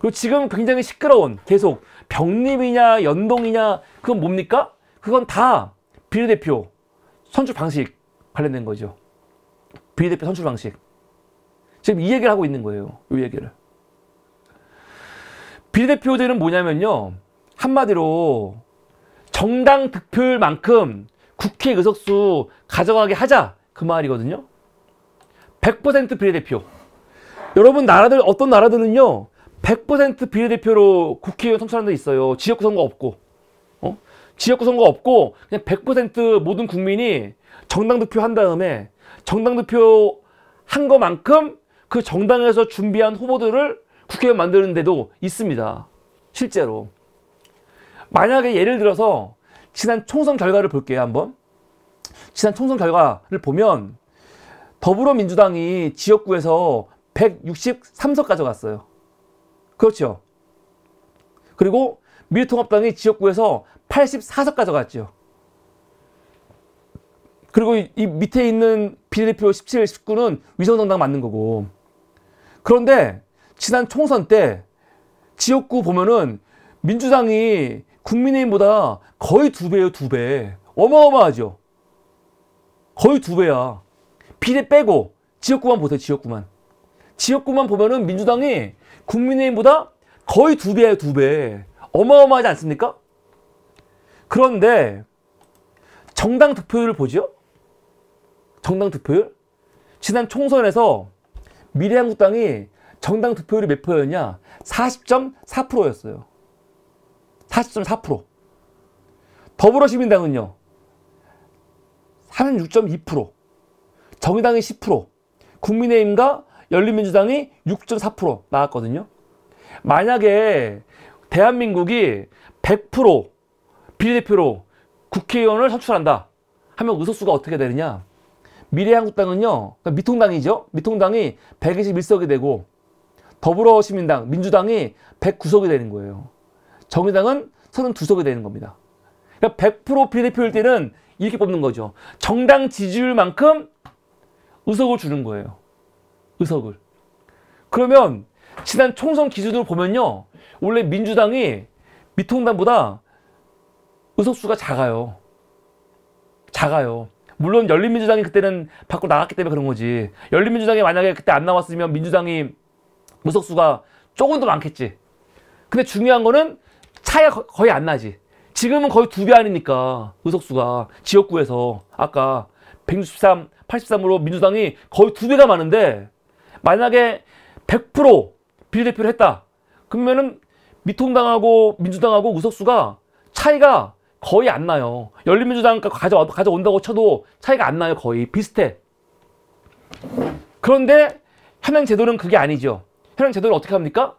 그리고 지금 굉장히 시끄러운 계속 병립이냐 연동이냐 그건 뭡니까? 그건 다 비례대표 선출 방식 관련된 거죠. 비례대표 선출 방식. 지금 이 얘기를 하고 있는 거예요. 이 얘기를. 비례대표제는 뭐냐면요. 한마디로 정당 득표율만큼 국회 의석수 가져가게 하자. 그 말이거든요. 100% 비례대표. 여러분 나라들 어떤 나라들은요. 100% 비례대표로 국회의원 선출하는 데 있어요. 지역구 선거 없고. 지역구 선거 없고 그냥 100% 모든 국민이 정당 득표 한 다음에 정당 득표 한 것만큼 그 정당에서 준비한 후보들을 국회의원 만드는 데도 있습니다. 실제로. 만약에 예를 들어서 지난 총선 결과를 볼게요. 한번. 지난 총선 결과를 보면 더불어민주당이 지역구에서 163석 가져갔어요. 그렇죠. 그리고 미래통합당이 지역구에서 84석 가져갔죠. 그리고 이 밑에 있는 비례대표 17, 19는 위성정당 맞는 거고. 그런데 지난 총선 때 지역구 보면은 민주당이 국민의힘보다 거의 2배예요, 2배. 어마어마하죠. 거의 2배야. 비례 빼고 지역구만 보세요, 지역구만. 지역구만 보면은 민주당이 국민의힘보다 거의 2배예요, 2배. 어마어마하지 않습니까? 그런데 정당 득표율을 보죠? 정당 득표율? 지난 총선에서 미래한국당이 정당 득표율이 몇 프로였냐? 40.4%였어요. 40.4%. 더불어시민당은요. 36.2%. 정의당이 10%. 국민의힘과 열린민주당이 6.4% 나왔거든요. 만약에 대한민국이 100% 비례대표로 국회의원을 선출한다 하면 의석수가 어떻게 되느냐? 미래한국당은요, 그러니까 미통당이죠. 미통당이 121석이 되고 더불어시민당, 민주당이 109석이 되는 거예요. 정의당은 32석이 되는 겁니다. 그러니까 100% 비례대표일 때는 이렇게 뽑는 거죠. 정당 지지율만큼 의석을 주는 거예요. 의석을. 그러면 지난 총선 기준으로 보면요. 원래 민주당이 미통당보다 의석수가 작아요. 작아요. 물론 열린민주당이 그때는 밖으로 나갔기 때문에 그런 거지. 열린민주당이 만약에 그때 안 나왔으면 민주당이 의석수가 조금 더 많겠지. 근데 중요한 거는 차이가 거의 안 나지. 지금은 거의 2배 아니니까 의석수가 지역구에서 아까 163, 83으로 민주당이 거의 2배가 많은데 만약에 100% 비례대표를 했다. 그러면은 미통당하고 민주당하고 의석수가 차이가 거의 안 나요. 열린민주당과 가져온다고 쳐도 차이가 안 나요. 거의 비슷해. 그런데 현행제도는 그게 아니죠. 현행제도는 어떻게 합니까?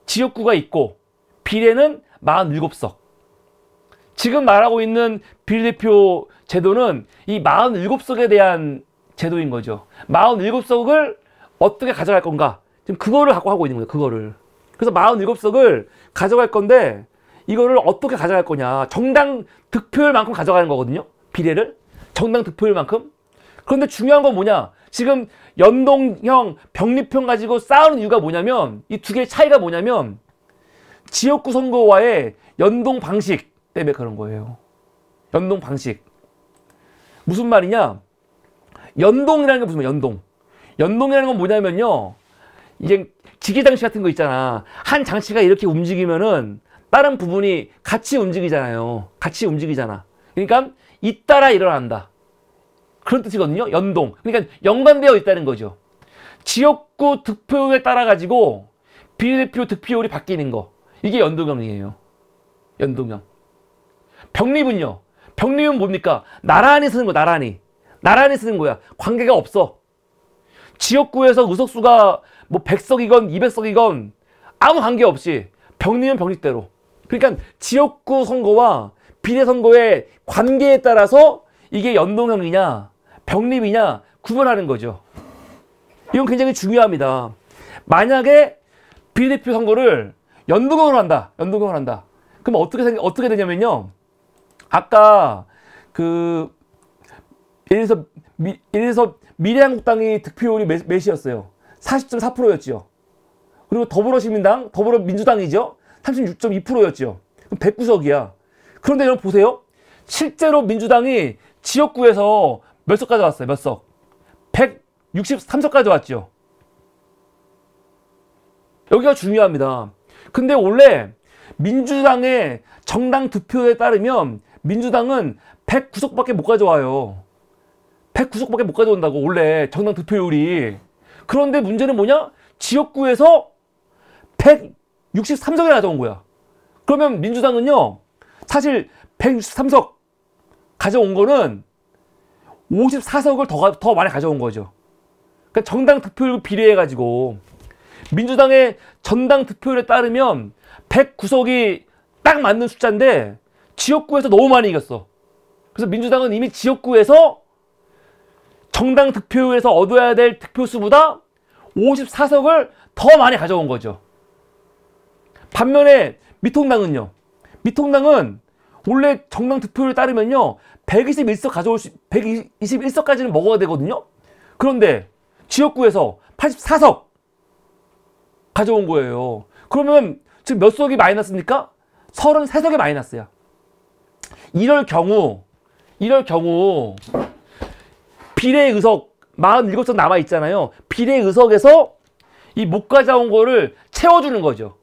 지역구가 있고 비례는 47석. 지금 말하고 있는 비례대표 제도는 이 47석에 대한 제도인 거죠. 47석을 어떻게 가져갈 건가? 지금 그거를 갖고 하고 있는 거예요. 그거를. 그래서 47석을 가져갈 건데 이거를 어떻게 가져갈 거냐. 정당 득표율만큼 가져가는 거거든요. 비례를. 정당 득표율만큼. 그런데 중요한 건 뭐냐. 지금 연동형, 병립형 가지고 싸우는 이유가 뭐냐면 이 두 개의 차이가 뭐냐면 지역구 선거와의 연동 방식 때문에 그런 거예요. 연동 방식. 무슨 말이냐. 연동이라는 게 무슨 말이야. 연동. 연동이라는 건 뭐냐면요. 이제 기계장치 같은 거 있잖아. 한 장치가 이렇게 움직이면은 다른 부분이 같이 움직이잖아요. 같이 움직이잖아. 그러니까 잇따라 일어난다. 그런 뜻이거든요. 연동. 그러니까 연관되어 있다는 거죠. 지역구 득표율에 따라 가지고 비례대표 득표율이 바뀌는 거. 이게 연동형이에요. 연동형. 병립은요. 병립은 뭡니까? 나란히 쓰는 거. 나란히. 나란히 쓰는 거야. 관계가 없어. 지역구에서 의석수가 뭐 100석이건 200석이건 아무 관계 없이 병립은 병립대로. 그러니까 지역구 선거와 비례 선거의 관계에 따라서 이게 연동형이냐 병립이냐 구분하는 거죠. 이건 굉장히 중요합니다. 만약에 비례대표 선거를 연동형으로 한다. 연동형으로 한다. 그럼 어떻게 되냐면요. 아까 예를 들어서 미래한국당이 득표율이 몇이었어요? 40.4%였죠. 그리고 더불어시민당, 더불어민주당이죠. 36.2%였죠. 100구석이야. 그런데 여러분 보세요. 실제로 민주당이 지역구에서 몇 석 가져왔어요? 몇 석? 163석 가져왔죠. 여기가 중요합니다. 근데 원래 민주당의 정당 득표에 따르면 민주당은 109석밖에 못 가져와요. 109석밖에 못 가져온다고 원래 정당 득표율이. 그런데 문제는 뭐냐? 지역구에서 163석을 가져온 거야. 그러면 민주당은요, 사실 163석 가져온 거는 54석을 더 많이 가져온 거죠. 그러니까 정당 득표율 비례해가지고 민주당의 전당 득표율에 따르면 109석이 딱 맞는 숫자인데 지역구에서 너무 많이 이겼어. 그래서 민주당은 이미 지역구에서 정당 득표율에서 얻어야 될 득표수보다 54석을 더 많이 가져온 거죠. 반면에 미통당은요. 미통당은 원래 정당 득표율에 따르면요. 121석까지는 먹어야 되거든요. 그런데 지역구에서 84석 가져온 거예요. 그러면 지금 몇 석이 마이너스입니까? 33석이 마이너스야. 이럴 경우 비례의석 47석 남아 있잖아요. 비례의석에서 이 못 가져온 거를 채워주는 거죠.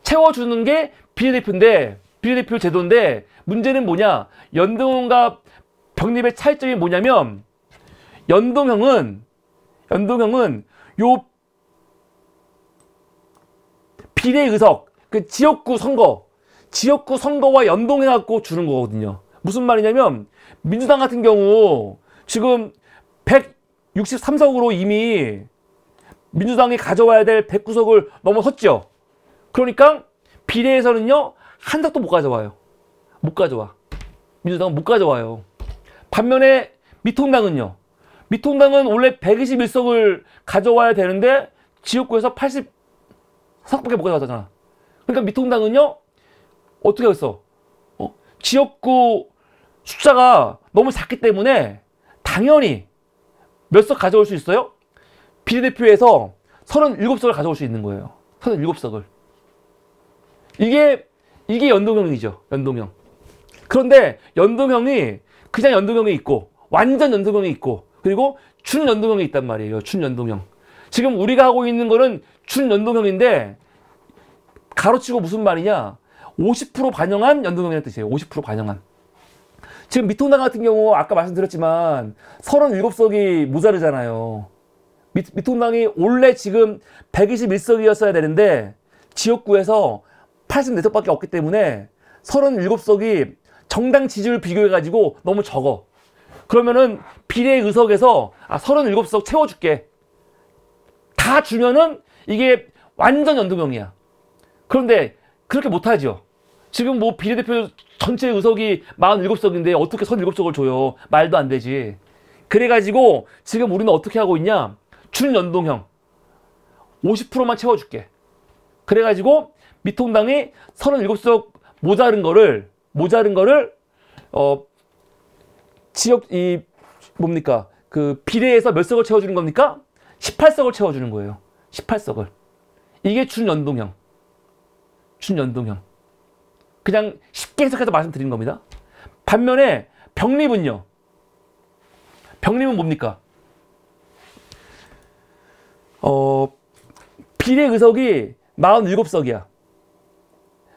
채워주는 게 비례대표인데, 비례대표 제도인데, 문제는 뭐냐? 연동형과 병립의 차이점이 뭐냐면, 연동형은 요 비례의석, 그 지역구 선거와 연동해갖고 주는 거거든요. 무슨 말이냐면, 민주당 같은 경우, 지금 163석으로 이미 민주당이 가져와야 될 109석을 넘어섰죠. 그러니까 비례에서는요, 한 석도 못 가져와요. 못 가져와. 민주당은 못 가져와요. 반면에 미통당은요. 미통당은 원래 121석을 가져와야 되는데 지역구에서 80석밖에 못 가져왔잖아. 그러니까 미통당은요, 어떻게 했어? 지역구 숫자가 너무 작기 때문에 당연히 몇 석 가져올 수 있어요? 비례대표에서 37석을 가져올 수 있는 거예요. 37석을. 이게 연동형이죠. 연동형. 그런데 연동형이 그냥 연동형이 있고 완전 연동형이 있고 그리고 준연동형이 있단 말이에요. 준연동형. 지금 우리가 하고 있는 거는 준연동형인데 가로치고 무슨 말이냐? 50% 반영한 연동형이라는 뜻이에요. 50% 반영한. 지금 미통당 같은 경우 아까 말씀드렸지만 37석이 모자르잖아요. 미통당이 원래 지금 121석이었어야 되는데 지역구에서 84석밖에 없기 때문에 37석이 정당 지지율 비교해가지고 너무 적어. 그러면은 비례의석에서 37석 채워줄게. 다 주면은 이게 완전 연동형이야. 그런데 그렇게 못하죠. 지금 뭐 비례대표 전체 의석이 47석인데 어떻게 37석을 줘요. 말도 안 되지. 그래가지고 지금 우리는 어떻게 하고 있냐. 준연동형 50%만 채워줄게. 그래가지고 미통당이 37석 모자른 거를 지역 뭡니까 그 비례에서 몇 석을 채워주는 겁니까? 18석을 채워주는 거예요. 18석을. 이게 준연동형. 그냥 쉽게 해석해서 말씀드린 겁니다. 반면에 병립은요. 병립은 뭡니까? 비례의석이 47석이야.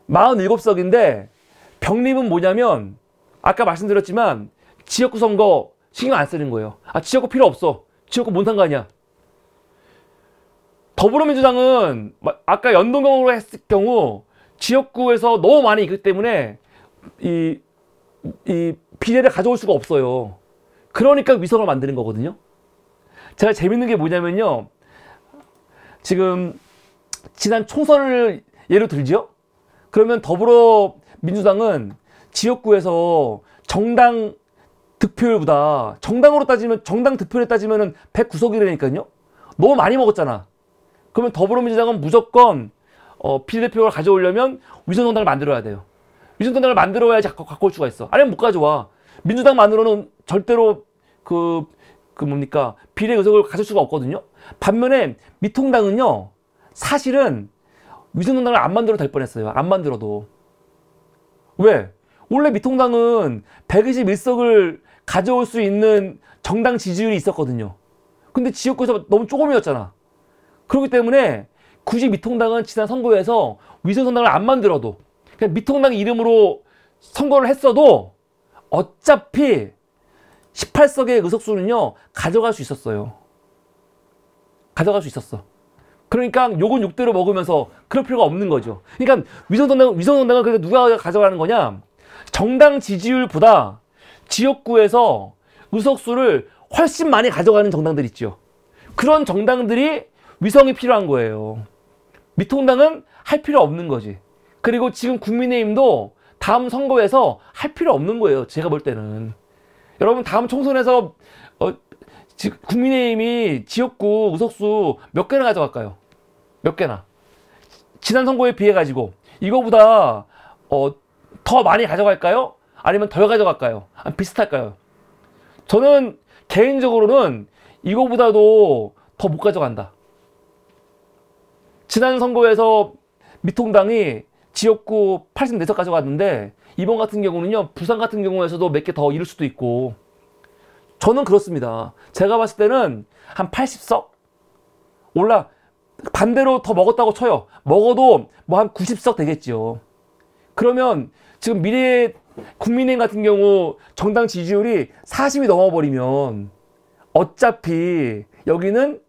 47석인데 병립은 뭐냐면 아까 말씀드렸지만 지역구 선거 신경 안 쓰는 거예요. 지역구 필요 없어. 지역구 뭔 상관이야. 더불어민주당은 아까 연동형으로 했을 경우 지역구에서 너무 많이 있기 때문에 이 비례를 가져올 수가 없어요. 그러니까 위성을 만드는 거거든요. 제가 재밌는 게 뭐냐면요. 지금 지난 총선을 예로 들죠. 그러면 더불어민주당은 지역구에서 정당 득표율보다 정당 득표율에 따지면 109석이라니까요. 너무 많이 먹었잖아. 그러면 더불어민주당은 무조건 비례대표를 가져오려면 위성정당을 만들어야 돼요. 위성정당을 만들어야지 갖고 올 수가 있어. 아니면 못 가져와. 민주당만으로는 절대로 뭡니까 비례의석을 가질 수가 없거든요. 반면에 미통당은요 사실은 위성정당을 안 만들어도 될 뻔했어요. 안 만들어도. 왜? 원래 미통당은 121석을 가져올 수 있는 정당 지지율이 있었거든요. 근데 지역구에서 너무 조금이었잖아. 그렇기 때문에 굳이 미통당은 지난 선거에서 위성정당을 안 만들어도 그냥 미통당 이름으로 선거를 했어도 어차피 18석의 의석수는요 가져갈 수 있었어요. 가져갈 수 있었어. 그러니까 욕은 욕대로 먹으면서 그럴 필요가 없는 거죠. 그러니까 위성정당은 그래서 누가 가져가는 거냐? 정당 지지율보다 지역구에서 의석수를 훨씬 많이 가져가는 정당들 있죠. 그런 정당들이 위성이 필요한 거예요. 미통당은 할 필요 없는 거지. 그리고 지금 국민의힘도 다음 선거에서 할 필요 없는 거예요. 제가 볼 때는. 여러분 다음 총선에서 국민의힘이 지역구 의석수 몇 개나 가져갈까요? 몇 개나. 지난 선거에 비해 가지고 이거보다 더 많이 가져갈까요? 아니면 덜 가져갈까요? 비슷할까요? 저는 개인적으로는 이거보다도 더 못 가져간다. 지난 선거에서 미통당이 지역구 84석 가져갔는데 이번 같은 경우는요 부산 같은 경우에서도 몇 개 더 잃을 수도 있고 저는 그렇습니다. 제가 봤을 때는 한 80석? 반대로 더 먹었다고 쳐요. 먹어도 뭐 한 90석 되겠죠. 그러면 지금 미래 국민의힘 같은 경우 정당 지지율이 40이 넘어버리면 어차피 여기는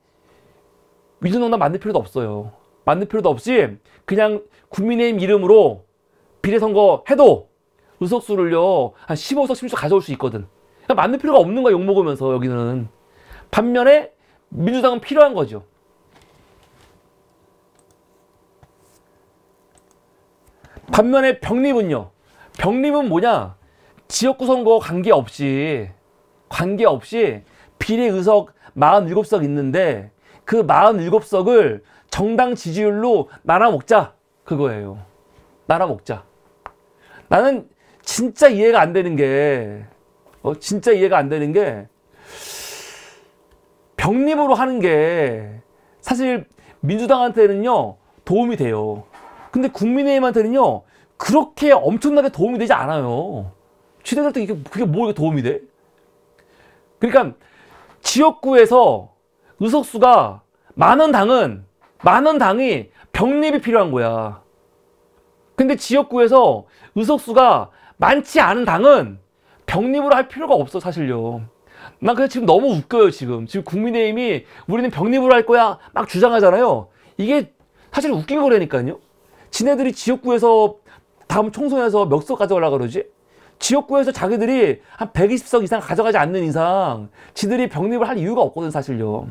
위성정당 만들 필요도 없어요. 만들 필요도 없이 그냥 국민의힘 이름으로 비례선거 해도 의석수를요 한 15석, 16석 가져올 수 있거든. 그러니까 만들 필요가 없는 거야, 욕먹으면서 여기는. 반면에 민주당은 필요한 거죠. 반면에 병립은요. 병립은 뭐냐? 지역구 선거 관계없이 비례 의석 47석 있는데 그 47석을 정당 지지율로 나눠먹자. 그거예요. 나눠먹자. 나는 진짜 이해가 안 되는 게 병립으로 하는 게 사실 민주당한테는요 도움이 돼요. 근데 국민의힘한테는요 그렇게 엄청나게 도움이 되지 않아요. 지네들한테 그게 뭐 도움이 돼? 그러니까 지역구에서 의석수가 많은 당이 병립이 필요한 거야. 근데 지역구에서 의석수가 많지 않은 당은 병립으로 할 필요가 없어, 사실요. 난 그냥 지금 너무 웃겨요, 지금. 지금 국민의힘이 우리는 병립으로 할 거야 막 주장하잖아요. 이게 사실 웃긴 거라니까요. 지네들이 지역구에서 다음 총선에서 몇 석 가져가려고 그러지? 지역구에서 자기들이 한 120석 이상 가져가지 않는 이상 지들이 병립을 할 이유가 없거든, 사실요.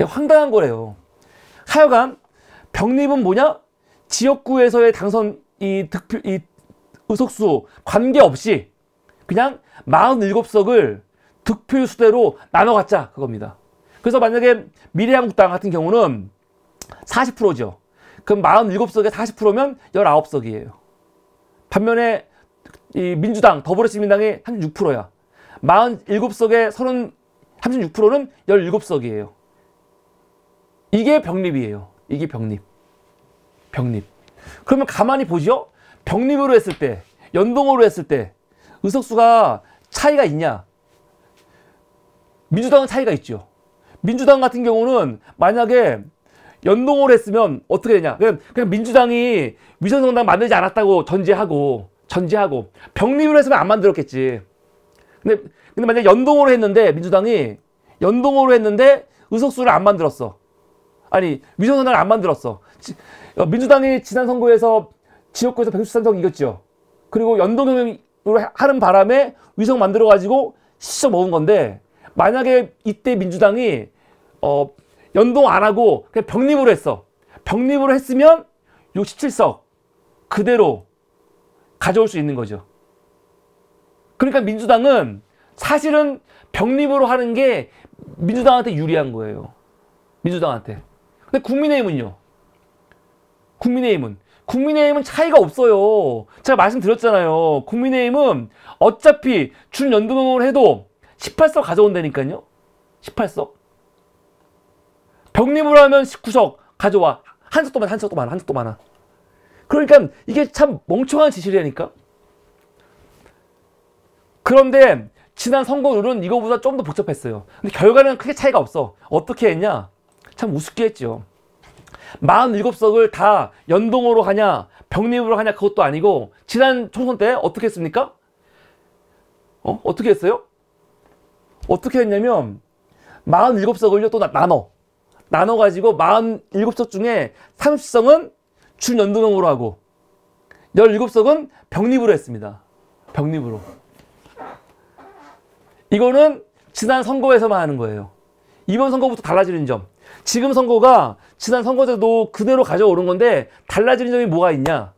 황당한 거래요. 하여간 병립은 뭐냐? 지역구에서의 당선 이 의석수 관계없이 그냥 47석을 득표율 수대로 나눠 갖자, 그겁니다. 그래서 만약에 미래한국당 같은 경우는 40%죠. 그럼 47석에 40%면 19석이에요. 반면에 이 민주당, 더불어시민당이 36%야. 47석에 36%는 17석이에요. 이게 병립이에요. 이게 병립. 그러면 가만히 보죠. 병립으로 했을 때, 연동으로 했을 때 의석수가 차이가 있냐? 민주당은 차이가 있죠. 민주당 같은 경우는 만약에 연동으로 했으면 어떻게 되냐? 그냥 민주당이 위성정당 만들지 않았다고 전제하고 병립으로 했으면 안 만들었겠지. 근데 만약에 연동으로 했는데 민주당이 연동으로 했는데 의석수를 안 만들었어. 아니 위성정당을 안 만들었어. 민주당이 지난 선거에서 지역구에서 163석 이겼죠. 그리고 연동형으로 하는 바람에 위성 만들어가지고 10석 먹은 건데 만약에 이때 민주당이 연동 안 하고 그냥 병립으로 했어. 병립으로 했으면 67석 그대로 가져올 수 있는 거죠. 그러니까 민주당은 사실은 병립으로 하는 게 민주당한테 유리한 거예요. 민주당한테. 근데 국민의힘은요? 국민의힘은 차이가 없어요. 제가 말씀드렸잖아요. 국민의힘은 어차피 준연동형을 해도 18석 가져온다니까요. 18석. 병립으로 하면 19석 가져와. 한 석도 많아, 한 석도 많아, 한 석도 많아. 그러니까 이게 참 멍청한 지실이라니까. 그런데 지난 선거룰은 이거보다 좀 더 복잡했어요. 근데 결과는 크게 차이가 없어. 어떻게 했냐? 참 우습게 했죠. 47석을 다 연동으로 하냐, 병립으로 하냐, 그것도 아니고, 지난 총선 때 어떻게 했습니까? 어떻게 했어요? 어떻게 했냐면, 47석을요, 또 나눠가지고, 47석 중에 30석은 준연동형으로 하고, 17석은 병립으로 했습니다. 병립으로. 이거는 지난 선거에서만 하는 거예요. 이번 선거부터 달라지는 점. 지금 선거가 지난 선거제도 그대로 가져오는 건데 달라지는 점이 뭐가 있냐?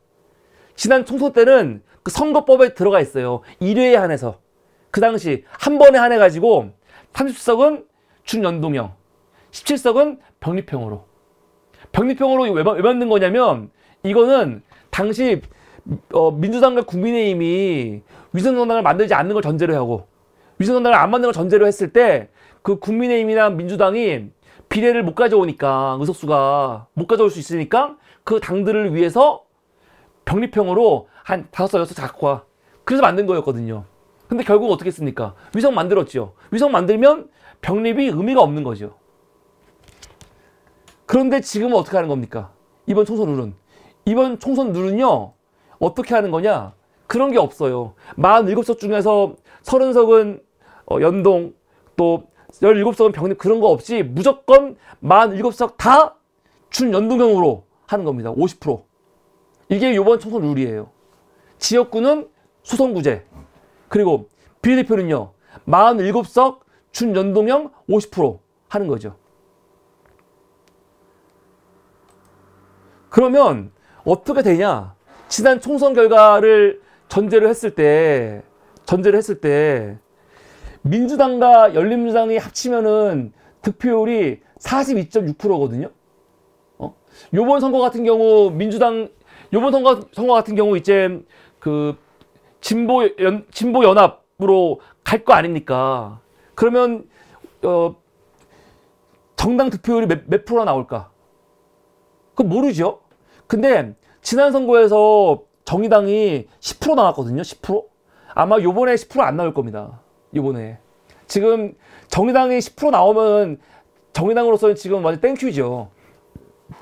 지난 총선 때는 그 선거법에 들어가 있어요. 1회에 한해서. 그 당시 한 번에 한해 가지고 30석은 준연동형, 17석은 병립형으로. 병립형으로 왜 만든 거냐면 이거는 당시 민주당과 국민의힘이 위성정당을 만들지 않는 걸 전제로 하고 위성정당을 안 만드는 걸 전제로 했을 때 그 국민의힘이나 민주당이 비례를 못 가져오니까 의석수가 못 가져올 수 있으니까 그 당들을 위해서 병립형으로 한 5석, 6석 갖고 와. 그래서 만든 거였거든요. 근데 결국 어떻게 했습니까? 위성 만들었죠. 위성 만들면 병립이 의미가 없는 거죠. 그런데 지금은 어떻게 하는 겁니까? 이번 총선 룰은. 이번 총선 룰은요. 어떻게 하는 거냐? 그런 게 없어요. 47석 중에서 30석은 연동, 또 17석은 병립, 그런 거 없이 무조건 47석 다 준연동형으로 하는 겁니다. 50%. 이게 이번 총선 룰이에요. 지역구는 수성구제. 그리고 비례대표는요. 47석 준연동형 50% 하는 거죠. 그러면 어떻게 되냐? 지난 총선 결과를 전제로 했을 때 민주당과 열린민주당이 합치면은 득표율이 42.6%거든요. 요번 선거 같은 경우 요번 선거 같은 경우 이제 그 진보 연합으로 갈 거 아닙니까? 그러면 정당 득표율이 몇 프로나 나올까? 그건 모르죠. 근데 지난 선거에서 정의당이 10% 나왔거든요. 10%? 아마 요번에 10% 안 나올 겁니다. 이번에. 지금 정의당이 10% 나오면 정의당으로서는 지금 완전 땡큐죠.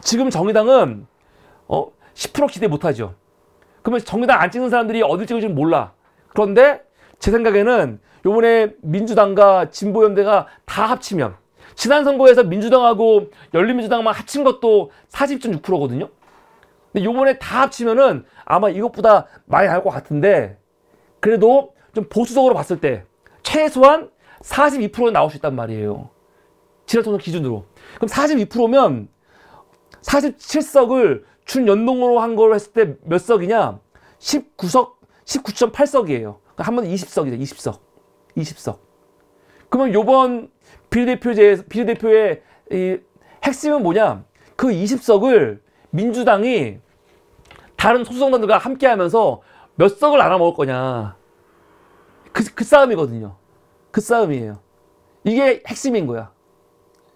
지금 정의당은 10% 기대 못하죠. 그러면 정의당 안 찍는 사람들이 어딜 찍을지 몰라. 그런데 제 생각에는 요번에 민주당과 진보연대가 다 합치면 지난 선거에서 민주당하고 열린민주당만 합친 것도 40.6%거든요. 근데 요번에 다 합치면은 아마 이것보다 많이 나올 것 같은데 그래도 좀 보수적으로 봤을 때 최소한 42%는 나올 수 있단 말이에요. 지난 총선 기준으로. 그럼 42%면 47석을 준연동으로 한 걸 했을 때 몇 석이냐? 19.8석이에요. 한 번 20석이죠. 20석. 그러면 요번 비례대표의 이 핵심은 뭐냐? 그 20석을 민주당이 다른 소수정당들과 함께 하면서 몇 석을 나눠 먹을 거냐. 그 싸움이거든요. 그 싸움이에요. 이게 핵심인 거야.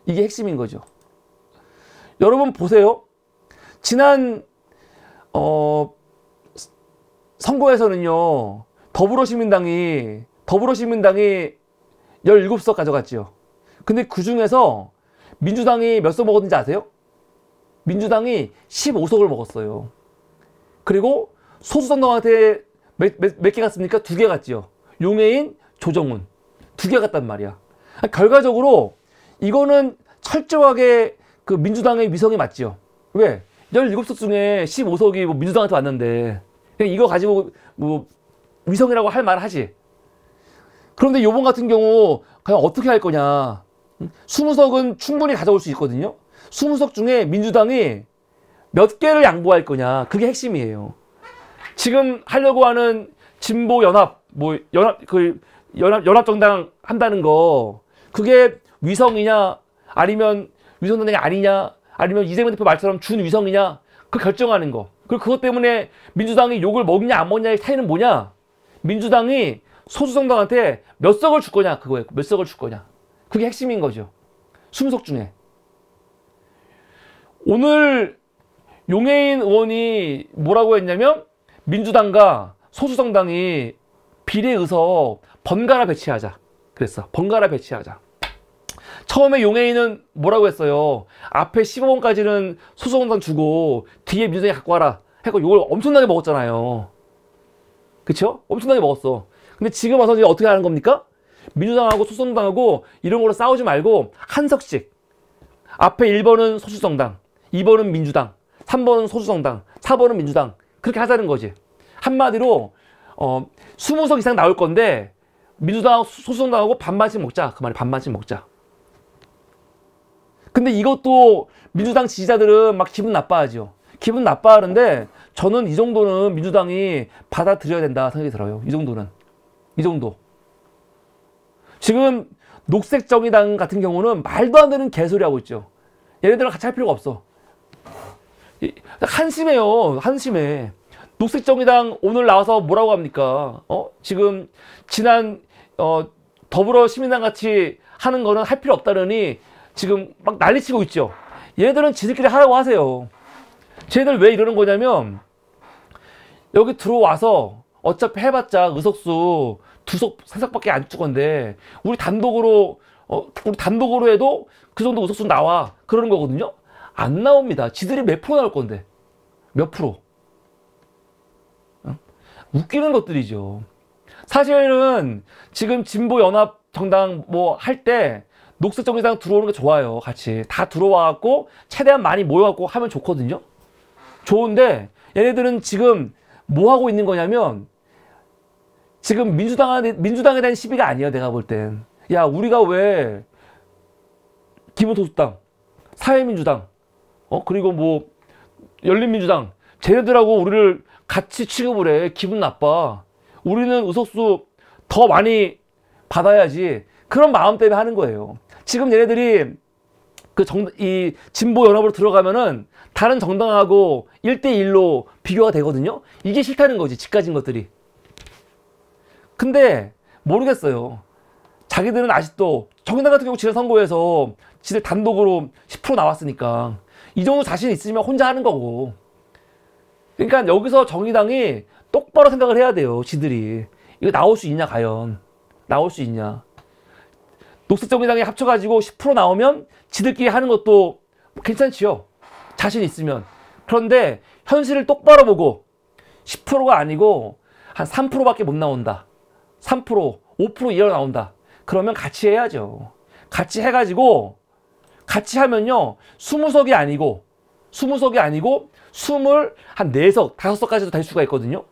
이게 핵심인 거죠. 여러분 보세요. 지난 선거에서는요. 더불어시민당이 17석 가져갔지요. 근데 그 중에서 민주당이 몇 석 먹었는지 아세요? 민주당이 15석을 먹었어요. 그리고 소수정당한테 몇 개 갔습니까? 2개 갔지요. 용해인, 조정훈. 2개 갔단 말이야. 결과적으로 이거는 철저하게 그 민주당의 위성이 맞지요. 왜? 17석 중에 15석이 뭐 민주당한테 왔는데 그냥 이거 가지고 뭐 위성이라고 할 만하지. 그런데 요번 같은 경우 그냥 어떻게 할 거냐. 20석은 충분히 가져올 수 있거든요. 20석 중에 민주당이 몇 개를 양보할 거냐. 그게 핵심이에요. 지금 하려고 하는 진보 연합, 연합정당 한다는 거, 그게 위성이냐, 아니면 위성정당이 아니냐, 아니면 이재명 대표 말처럼 준위성이냐, 그 결정하는 거. 그리고 그것 때문에 민주당이 욕을 먹냐, 안 먹냐의 차이는 뭐냐? 민주당이 소수정당한테 몇 석을 줄 거냐, 그거예요. 몇 석을 줄 거냐. 그게 핵심인 거죠. 20석 중에. 오늘 용해인 의원이 뭐라고 했냐면 민주당과 소수정당이 비례의석 번갈아 배치하자 그랬어. 번갈아 배치하자. 처음에 용해인은 뭐라고 했어요? 앞에 15번까지는 소수정당 주고 뒤에 민주당이 갖고 와라 해서 이걸 엄청나게 먹었잖아요. 그쵸? 엄청나게 먹었어. 근데 지금 와서 이제 어떻게 하는 겁니까? 민주당하고 소수정당하고 이런 걸로 싸우지 말고 한 석씩 앞에 1번은 소수정당, 2번은 민주당, 3번은 소수정당, 4번은 민주당 그렇게 하자는 거지. 한마디로 20석 이상 나올 건데 민주당하고 소수정당하고 반반씩 먹자. 그 말이 반반씩 먹자. 근데 이것도 민주당 지지자들은 막 기분 나빠하죠. 기분 나빠하는데 저는 이 정도는 민주당이 받아들여야 된다 생각이 들어요. 이 정도는. 이 정도. 지금 녹색정의당 같은 경우는 말도 안 되는 개소리 하고 있죠. 얘네들은 같이 할 필요가 없어. 한심해요. 한심해. 녹색정의당 오늘 나와서 뭐라고 합니까? 지금 지난 더불어시민당 같이 하는 거는 할 필요 없다느니 지금 막 난리치고 있죠. 얘네들은 지들끼리 하라고 하세요. 쟤네들 왜 이러는 거냐면 여기 들어와서 어차피 해봤자 의석수 2석, 3석밖에 안 줄 건데 우리 단독으로 해도 그 정도 의석수 나와 그러는 거거든요. 안 나옵니다. 지들이 몇 프로 나올 건데 몇 프로. 웃기는 것들이죠. 사실은 지금 진보연합정당 뭐 할 때 녹색정의당 들어오는 게 좋아요. 같이 다 들어와갖고 최대한 많이 모여갖고 하면 좋거든요. 좋은데 얘네들은 지금 뭐 하고 있는 거냐면 지금 민주당에 대한 시비가 아니야. 내가 볼 땐. 야, 우리가 왜 기본소득당, 사회민주당, 그리고 뭐 열린민주당 쟤네들하고 우리를 같이 취급을 해. 기분 나빠. 우리는 의석수 더 많이 받아야지. 그런 마음 때문에 하는 거예요. 지금 얘네들이 이 진보연합으로 들어가면은 다른 정당하고 1대1로 비교가 되거든요. 이게 싫다는 거지. 지까진 것들이. 근데 모르겠어요. 자기들은 아직도 정의당 같은 경우 지난 선거에서 지들 단독으로 10% 나왔으니까 이 정도 자신 있으면 혼자 하는 거고. 그러니까 여기서 정의당이 똑바로 생각을 해야 돼요. 지들이. 이거 나올 수 있냐 과연. 나올 수 있냐. 녹색정의당이 합쳐가지고 10% 나오면 지들끼리 하는 것도 괜찮지요. 자신 있으면. 그런데 현실을 똑바로 보고 10%가 아니고 한 3%밖에 못 나온다. 3%, 5% 이하로 나온다. 그러면 같이 해야죠. 같이 해가지고 같이 하면요. 20석이 아니고 20한 4석, 5석까지도 될 수가 있거든요.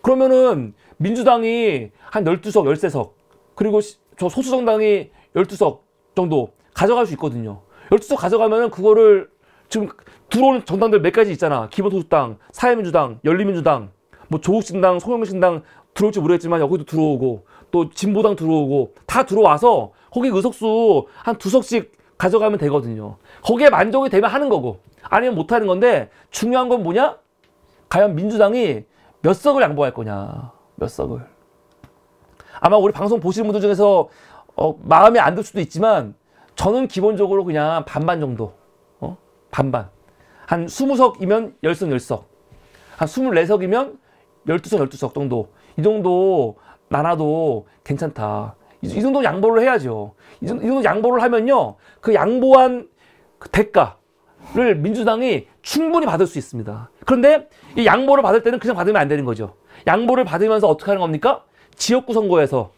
그러면은 민주당이 한 12석, 13석 그리고 저 소수정당이 12석 정도 가져갈 수 있거든요. 12석 가져가면은 그거를 지금 들어오는 정당들 몇 가지 있잖아. 기본소득당, 사회민주당, 열린민주당, 뭐 조국신당, 송영신당 들어올지 모르겠지만 여기도 들어오고 또 진보당 들어오고 다 들어와서 거기 의석수 한 2석씩 가져가면 되거든요. 거기에 만족이 되면 하는 거고 아니면 못 하는 건데 중요한 건 뭐냐? 과연 민주당이 몇 석을 양보할 거냐. 몇 석을. 아마 우리 방송 보시는 분들 중에서 마음에 안 들 수도 있지만 저는 기본적으로 그냥 반반 정도. 반반. 한 20석이면 10석, 10석. 한 24석이면 12석, 12석 정도. 이 정도 나눠도 괜찮다. 이 정도 양보를 해야죠. 이 정도 양보를 하면요. 그 양보한 그 대가를 민주당이 충분히 받을 수 있습니다. 그런데 이 양보를 받을 때는 그냥 받으면 안 되는 거죠. 양보를 받으면서 어떻게 하는 겁니까? 지역구 선거에서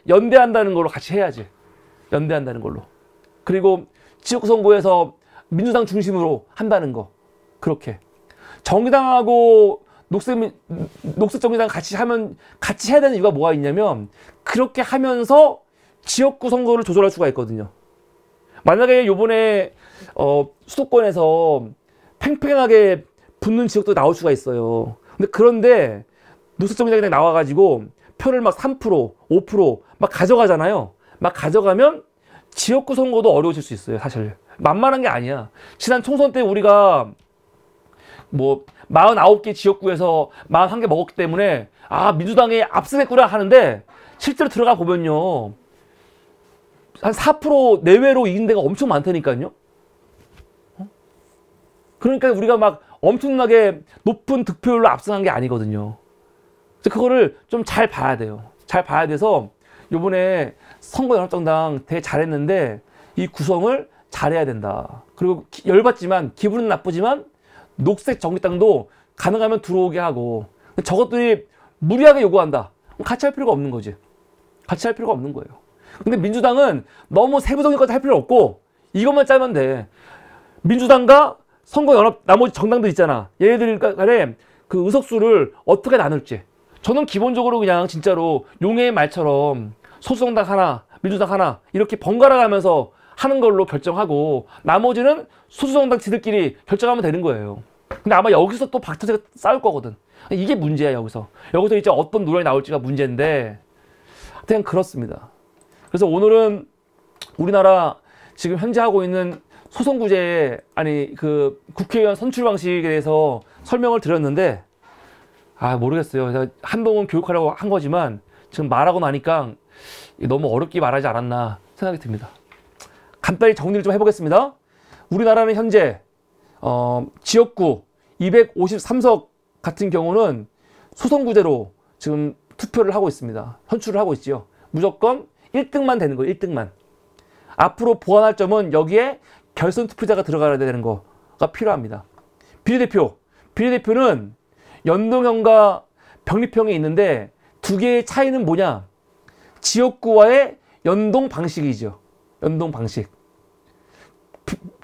연대한다는 걸로 같이 해야지. 연대한다는 걸로. 그리고 지역구 선거에서 민주당 중심으로 한다는 거. 그렇게. 정의당하고 녹색정의당 같이 해야 되는 이유가 뭐가 있냐면 그렇게 하면서 지역구 선거를 조절할 수가 있거든요. 만약에 요번에 수도권에서 팽팽하게 붙는 지역도 나올 수가 있어요. 그런데 녹색정의당이 나와가지고 표를 막 3%, 5% 가져가잖아요. 막 가져가면 지역구 선거도 어려워질 수 있어요. 사실 만만한 게 아니야. 지난 총선 때 우리가 뭐 49개 지역구에서 41개 먹었기 때문에 민주당이 압승했구나 하는데 실제로 들어가 보면요. 한 4% 내외로 이긴 데가 엄청 많다니까요. 그러니까 우리가 막 엄청나게 높은 득표율로 압승한 게 아니거든요. 그래서 그거를 좀 잘 봐야 돼요. 잘 봐야 돼서 요번에 선거연합정당 되게 잘했는데 이 구성을 잘해야 된다. 그리고 열받지만, 기분은 나쁘지만 녹색 정의당도 가능하면 들어오게 하고, 저것들이 무리하게 요구한다. 같이 할 필요가 없는 거지. 같이 할 필요가 없는 거예요. 근데 민주당은 너무 세부적인 것까지 할 필요 없고 이것만 짜면 돼. 민주당과 선거연합 나머지 정당들 있잖아. 얘네들 간에 그 의석수를 어떻게 나눌지. 저는 기본적으로 그냥 진짜로 용해의 말처럼 소수정당 하나, 민주당 하나 이렇게 번갈아 가면서 하는 걸로 결정하고 나머지는 소수정당 지들끼리 결정하면 되는 거예요. 근데 아마 여기서 또 박터세가 싸울 거거든. 이게 문제야. 여기서 이제 어떤 노력이 나올지가 문제인데 하여튼 그렇습니다. 그래서 오늘은 우리나라 지금 현재 하고 있는 소선구제, 아니 그 국회의원 선출 방식에 대해서 설명을 드렸는데 모르겠어요. 그래서 한동훈 교육하려고 한 거지만 지금 말하고 나니까 너무 어렵게 말하지 않았나 생각이 듭니다. 간단히 정리를 좀 해보겠습니다. 우리나라는 현재 지역구 253석 같은 경우는 소선구제로 지금 투표를 하고 있습니다. 선출을 하고 있지요. 무조건 1등만 되는 거예요. 1등만. 앞으로 보완할 점은 여기에 결선 투표자가 들어가야 되는 거가 필요합니다. 비례대표는 연동형과 병립형이 있는데 두 개의 차이는 뭐냐? 지역구와의 연동 방식이죠. 연동 방식.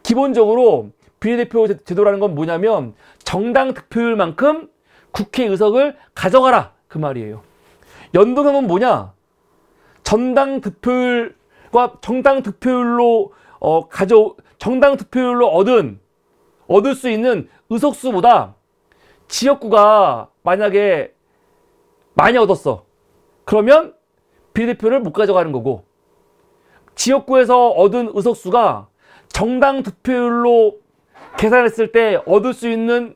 기본적으로 비례대표 제도라는 건 뭐냐면 정당 득표율만큼 국회의석을 가져가라 그 말이에요. 연동형은 뭐냐? 정당 득표율과 정당 득표율로 얻을 수 있는 의석수보다 지역구가 만약에 많이 얻었어. 그러면 비례대표를 못 가져가는 거고, 지역구에서 얻은 의석수가 정당 득표율로 계산했을 때 얻을 수 있는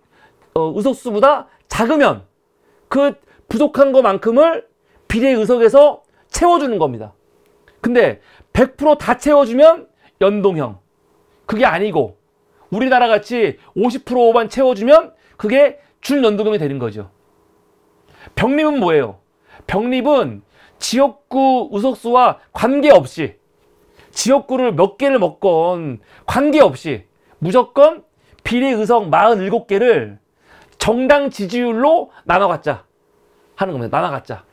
의석수보다 작으면 그 부족한 것만큼을 비례의석에서 채워주는 겁니다. 근데 100% 다 채워주면 연동형. 그게 아니고 우리나라 같이 50%만 채워주면 그게 준연동형이 되는 거죠. 병립은 뭐예요? 병립은 지역구 의석수와 관계없이, 지역구를 몇 개를 먹건 관계없이 무조건 비례의석 47개를 정당 지지율로 나눠갖자 하는 겁니다. 나눠갖자.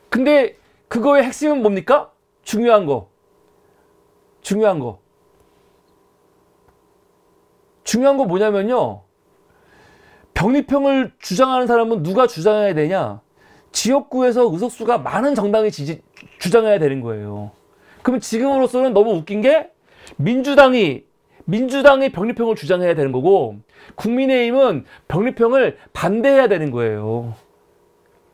근데 그거의 핵심은 뭡니까? 중요한 거 뭐냐면요. 병립형을 주장하는 사람은 누가 주장해야 되냐? 지역구에서 의석수가 많은 정당이 주장해야 되는 거예요. 그럼 지금으로서는 너무 웃긴 게 민주당이 병립형을 주장해야 되는 거고 국민의힘은 병립형을 반대해야 되는 거예요.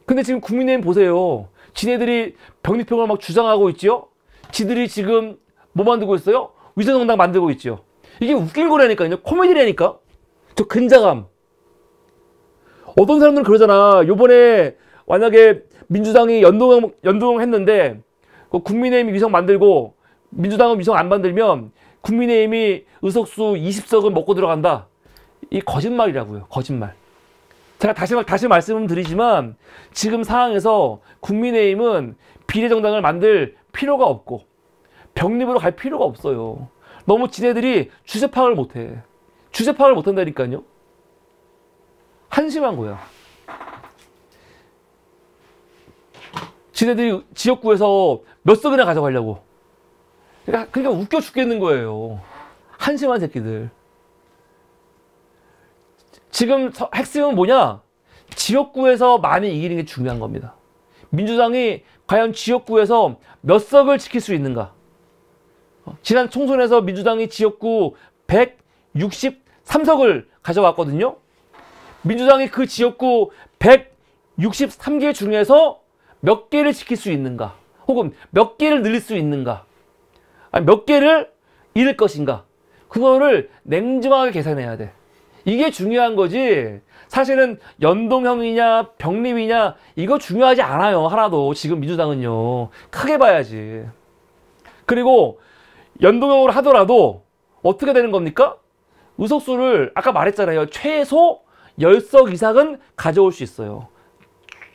근데 지금 국민의힘 보세요. 지네들이 병립형을 막 주장하고 있죠. 지들이 지금 뭐 만들고 있어요? 위성정당 만들고 있죠. 이게 웃긴 거라니까요. 코미디라니까. 저 근자감. 어떤 사람들은 그러잖아. 요번에 만약에 민주당이 연동형 했는데 국민의힘이 위성 만들고 민주당은 위성 안 만들면 국민의힘이 의석수 20석을 먹고 들어간다. 이 거짓말이라고요. 거짓말. 제가 다시 말씀을 드리지만 지금 상황에서 국민의힘은 비례정당을 만들 필요가 없고 병립으로 갈 필요가 없어요. 너무 지네들이 주제 파악을 못해. 주제 파악을 못한다니까요. 한심한 거야. 지네들이 지역구에서 몇 석이나 가져가려고. 그러니까 웃겨 죽겠는 거예요. 한심한 새끼들. 지금 핵심은 뭐냐? 지역구에서 많이 이기는 게 중요한 겁니다. 민주당이 과연 지역구에서 몇 석을 지킬 수 있는가? 지난 총선에서 민주당이 지역구 163석을 가져왔거든요. 민주당이 그 지역구 163개 중에서 몇 개를 지킬 수 있는가? 혹은 몇 개를 늘릴 수 있는가? 아니, 몇 개를 잃을 것인가? 그거를 냉정하게 계산해야 돼. 이게 중요한 거지. 사실은 연동형이냐 병립이냐 이거 중요하지 않아요. 하나도. 지금 민주당은요. 크게 봐야지. 그리고 연동형으로 하더라도 어떻게 되는 겁니까? 의석수를 아까 말했잖아요. 최소 10석 이상은 가져올 수 있어요.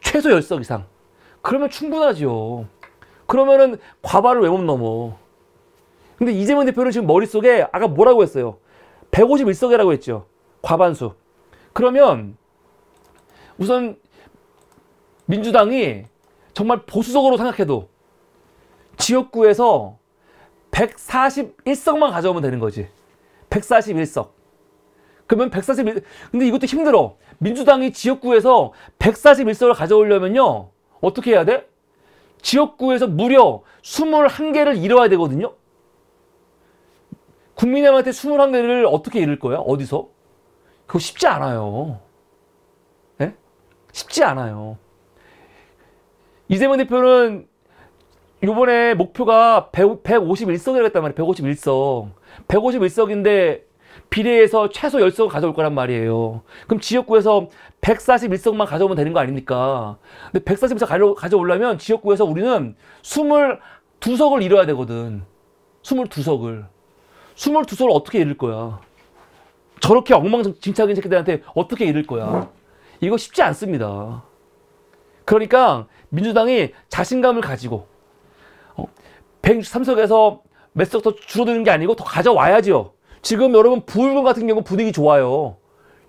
최소 10석 이상. 그러면 충분하죠. 그러면은 과반을 왜 못 넘어? 근데 이재명 대표는 지금 머릿속에 아까 뭐라고 했어요? 151석이라고 했죠. 과반수. 그러면 우선 민주당이 정말 보수적으로 생각해도 지역구에서 141석만 가져오면 되는 거지. 141석. 그러면 141, 근데 이것도 힘들어. 민주당이 지역구에서 141석을 가져오려면요. 어떻게 해야 돼? 지역구에서 무려 21개를 잃어야 되거든요. 국민의힘한테 21개를 어떻게 잃을 거야? 어디서? 그거 쉽지 않아요. 네? 쉽지 않아요. 이재명 대표는 이번에 목표가 151석이라고 했단 말이에요. 151석. 151석인데 비례해서 최소 10석을 가져올 거란 말이에요. 그럼 지역구에서 141석만 가져오면 되는 거 아닙니까? 근데 141석 가져오려면 지역구에서 우리는 22석을 잃어야 되거든. 22석을. 22석을 어떻게 잃을 거야? 저렇게 엉망진창인 새끼들한테 어떻게 잃을 거야? 이거 쉽지 않습니다. 그러니까 민주당이 자신감을 가지고 163석에서 몇 석 더 줄어드는 게 아니고 더 가져와야죠. 지금 여러분 부울경 같은 경우 분위기 좋아요.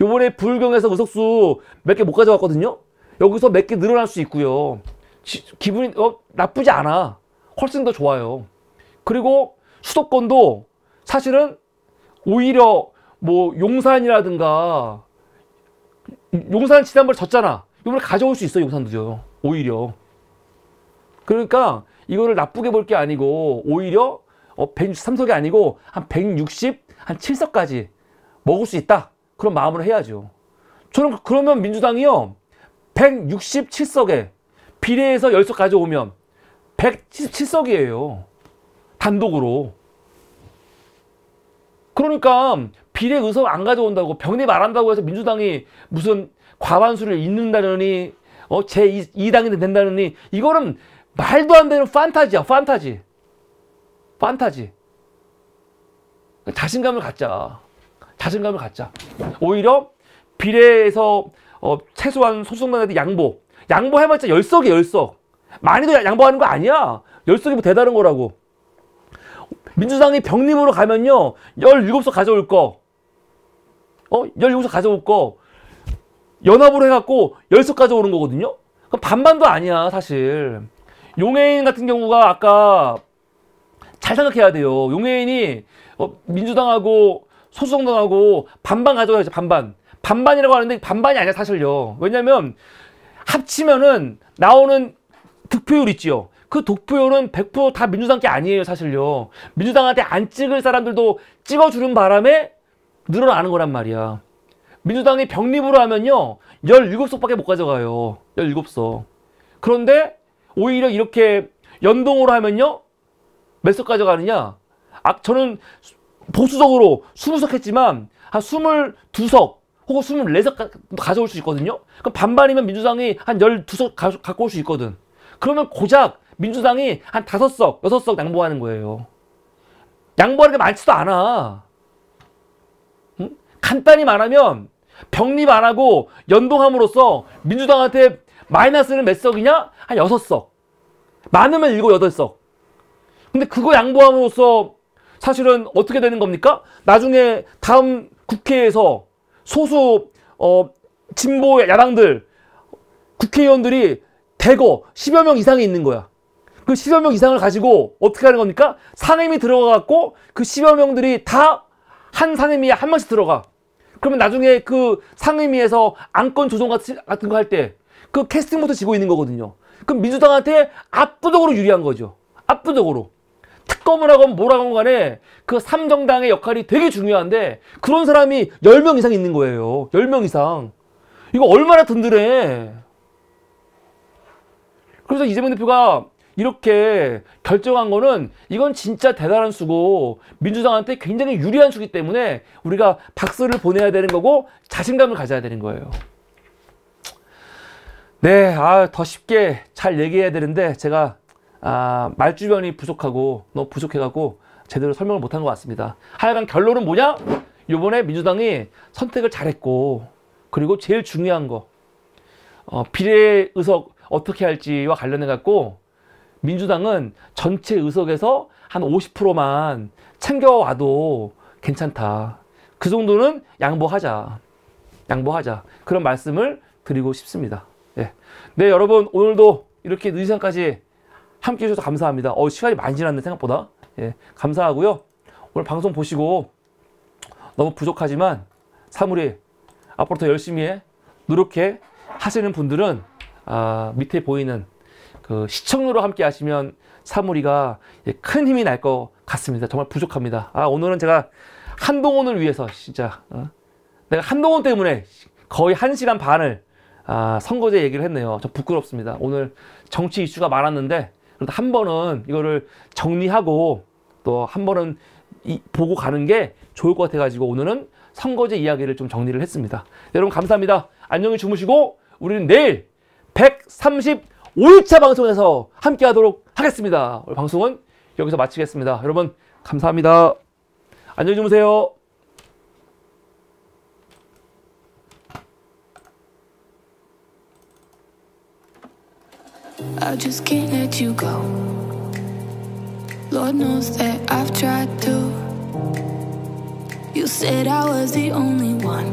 요번에 부울경에서 의석수 몇 개 못 가져왔거든요. 여기서 몇 개 늘어날 수 있고요. 기분이 나쁘지 않아. 훨씬 더 좋아요. 그리고 수도권도 사실은 오히려 뭐 용산이라든가 용산 지난번에 졌잖아. 이번에 가져올 수 있어. 용산도요. 오히려. 그러니까 이거를 나쁘게 볼 게 아니고 오히려 163석이 아니고 한 167석까지 먹을 수 있다. 그런 마음으로 해야죠. 저는 그러면 민주당이요. 167석에 비례해서 10석 가져오면 177석이에요. 단독으로. 그러니까 비례 의석 안 가져온다고 병립 안 한다고 해서 민주당이 무슨 과반수를 잇는다느니 제2당이 된다느니 이거는 말도 안 되는 판타지야. 판타지. 자신감을 갖자. 자신감을 갖자. 오히려 비례에서 최소한 소수정당한테 양보해봤자 10석이 10석. 많이도 양보하는 거 아니야. 10석이 뭐 대단한 거라고. 민주당이 병립으로 가면요 17석 가져올 거 17석 가져올 거 연합으로 해갖고 10석 가져오는 거거든요. 그럼 반반도 아니야 사실. 용해인 같은 경우가 아까 잘 생각해야 돼요. 용해인이 민주당하고 소수정당하고 반반 가져와야지. 반반이라고 하는데 반반이 아니야 사실요. 왜냐면 합치면은 나오는 득표율 있지요. 그 득표율은 100% 다 민주당 게 아니에요 사실요. 민주당한테 안 찍을 사람들도 찍어주는 바람에 늘어나는 거란 말이야. 민주당이 병립으로 하면요 17석밖에 못 가져가요. 17석. 그런데 오히려 이렇게 연동으로 하면요 몇 석 가져가느냐. 저는 보수적으로 20석 했지만 한 22석 혹은 24석 가져올 수 있거든요. 그럼 반반이면 민주당이 한 12석 갖고 올 수 있거든. 그러면 고작 민주당이 한 5석, 6석 양보하는 거예요. 양보하는 게 많지도 않아. 응? 간단히 말하면 병립 안 하고 연동함으로써 민주당한테 마이너스는 몇 석이냐? 한 6석. 많으면 7, 8석. 근데 그거 양보함으로써 사실은 어떻게 되는 겁니까? 나중에 다음 국회에서 소수 진보 야당들 국회의원들이 대거 10여 명 이상이 있는 거야. 그 10여 명 이상을 가지고 어떻게 하는 겁니까? 상임위 들어가갖고 그 10여 명들이 다 한 상임위에 한 명씩 들어가. 그러면 나중에 그 상임위에서 안건 조정 같은 거 할 때 그 캐스팅부터 지고 있는 거거든요. 그럼 민주당한테 압도적으로 유리한 거죠. 압도적으로. 특검을 하건 뭐라건 간에 그 3정당의 역할이 되게 중요한데 그런 사람이 10명 이상 있는 거예요. 10명 이상. 이거 얼마나 든든해. 그래서 이재명 대표가 이렇게 결정한 거는 이건 진짜 대단한 수고 민주당한테 굉장히 유리한 수기 때문에 우리가 박수를 보내야 되는 거고 자신감을 가져야 되는 거예요. 네, 더 쉽게 잘 얘기해야 되는데 제가 말주변이 부족하고 너무 부족해갖고 제대로 설명을 못한 것 같습니다. 하여간 결론은 뭐냐? 요번에 민주당이 선택을 잘했고, 그리고 제일 중요한 거, 비례 의석 어떻게 할지와 관련해 갖고 민주당은 전체 의석에서 한 50%만 챙겨와도 괜찮다. 그 정도는 양보하자. 그런 말씀을 드리고 싶습니다. 예. 네, 여러분 오늘도 이렇게 늦은 시간까지 함께 해주셔서 감사합니다. 시간이 많이 지났네 생각보다. 예, 감사하고요. 오늘 방송 보시고 너무 부족하지만 사물이 앞으로 더 열심히 해 노력해 하시는 분들은 밑에 보이는 그 시청료로 함께 하시면 사물이가 큰 힘이 날 것 같습니다. 정말 부족합니다. 오늘은 제가 한동훈을 위해서 진짜 내가 한동훈 때문에 거의 1시간 반을 선거제 얘기를 했네요. 저 부끄럽습니다. 오늘 정치 이슈가 많았는데 그래도 한 번은 이거를 정리하고 또 한 번은 보고 가는 게 좋을 것 같아가지고 오늘은 선거제 이야기를 좀 정리를 했습니다. 여러분 감사합니다. 안녕히 주무시고 우리는 내일 135일차 방송에서 함께 하도록 하겠습니다. 오늘 방송은 여기서 마치겠습니다. 여러분 감사합니다. 안녕히 주무세요. I just can't let you go. Lord knows that I've tried to. You said I was the only one.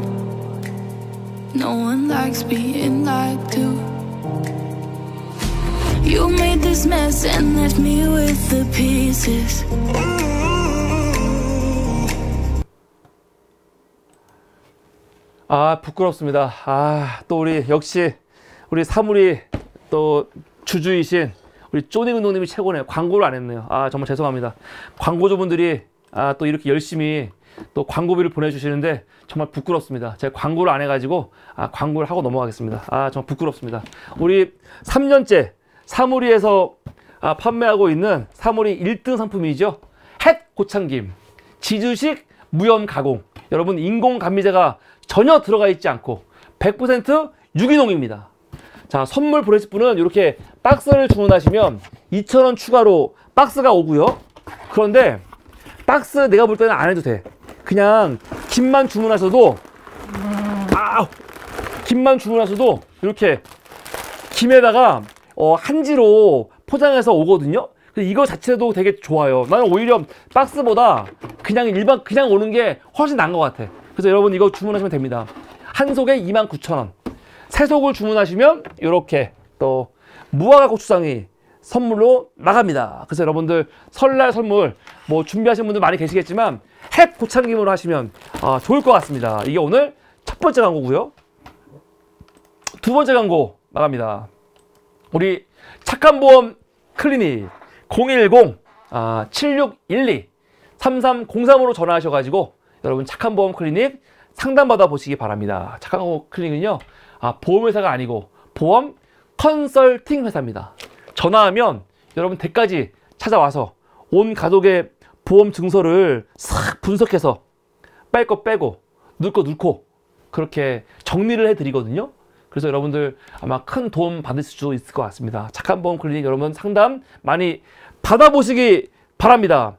No one likes being lied to. You made this mess and left me with the pieces. 부끄럽습니다. 또 우리 역시 우리 사물이 또 주주이신 우리 쪼니 운동님이 최고네요. 광고를 안 했네요. 정말 죄송합니다. 광고주분들이 또 이렇게 열심히 또 광고비를 보내주시는데 정말 부끄럽습니다. 제가 광고를 안 해가지고 광고를 하고 넘어가겠습니다. 정말 부끄럽습니다. 우리 3년째 사무리에서 판매하고 있는 사무리 1등 상품이죠. 햇 고창김 지주식 무염 가공. 여러분 인공 감미제가 전혀 들어가 있지 않고 100% 유기농입니다. 자, 선물 보내실 분은 이렇게 박스를 주문하시면 2,000원 추가로 박스가 오고요. 그런데 박스 내가 볼 때는 안 해도 돼. 그냥 김만 주문하셔도 이렇게 김에다가 한지로 포장해서 오거든요. 이거 자체도 되게 좋아요. 나는 오히려 박스보다 그냥 그냥 오는 게 훨씬 나은 것 같아. 그래서 여러분 이거 주문하시면 됩니다. 한 속에 29,000원. 세 속을 주문하시면 이렇게 또 무화과 고추장이 선물로 나갑니다. 그래서 여러분들 설날 선물 뭐 준비하신 분들 많이 계시겠지만 햇 고창김으로 하시면 좋을 것 같습니다. 이게 오늘 첫 번째 광고고요. 두 번째 광고 나갑니다. 우리 착한보험 클리닉 010-7612-3303으로 전화하셔가지고 여러분 착한보험 클리닉 상담받아 보시기 바랍니다. 착한보험 클리닉은요 보험회사가 아니고 보험 컨설팅 회사입니다. 전화하면 여러분 댁까지 찾아와서 온 가족의 보험 증서를 싹 분석해서 뺄 거 빼고 넣을 거 넣고 그렇게 정리를 해드리거든요. 그래서 여러분들 아마 큰 도움 받을 수 있을 것 같습니다. 착한 보험 클리닉 여러분 상담 많이 받아보시기 바랍니다.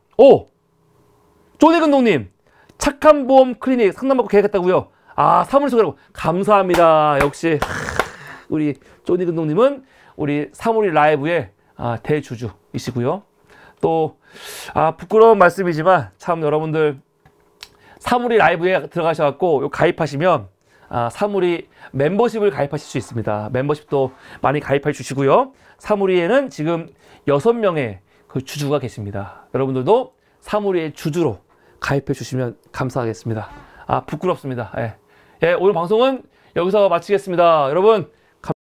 쪼니 근동님 착한 보험 클리닉 상담받고 계획했다고요? 사물 소개라고 감사합니다. 역시 우리 쪼니 근동님은 우리 사물이 라이브의 대주주이시고요. 또 부끄러운 말씀이지만 참 여러분들 사물이 라이브에 들어가셔갖고 가입하시면 사물이 멤버십을 가입하실 수 있습니다. 멤버십도 많이 가입해 주시고요. 사물이에는 지금 6명의 그 주주가 계십니다. 여러분들도 사물이의 주주로 가입해 주시면 감사하겠습니다. 부끄럽습니다. 예, 오늘 방송은 여기서 마치겠습니다. 여러분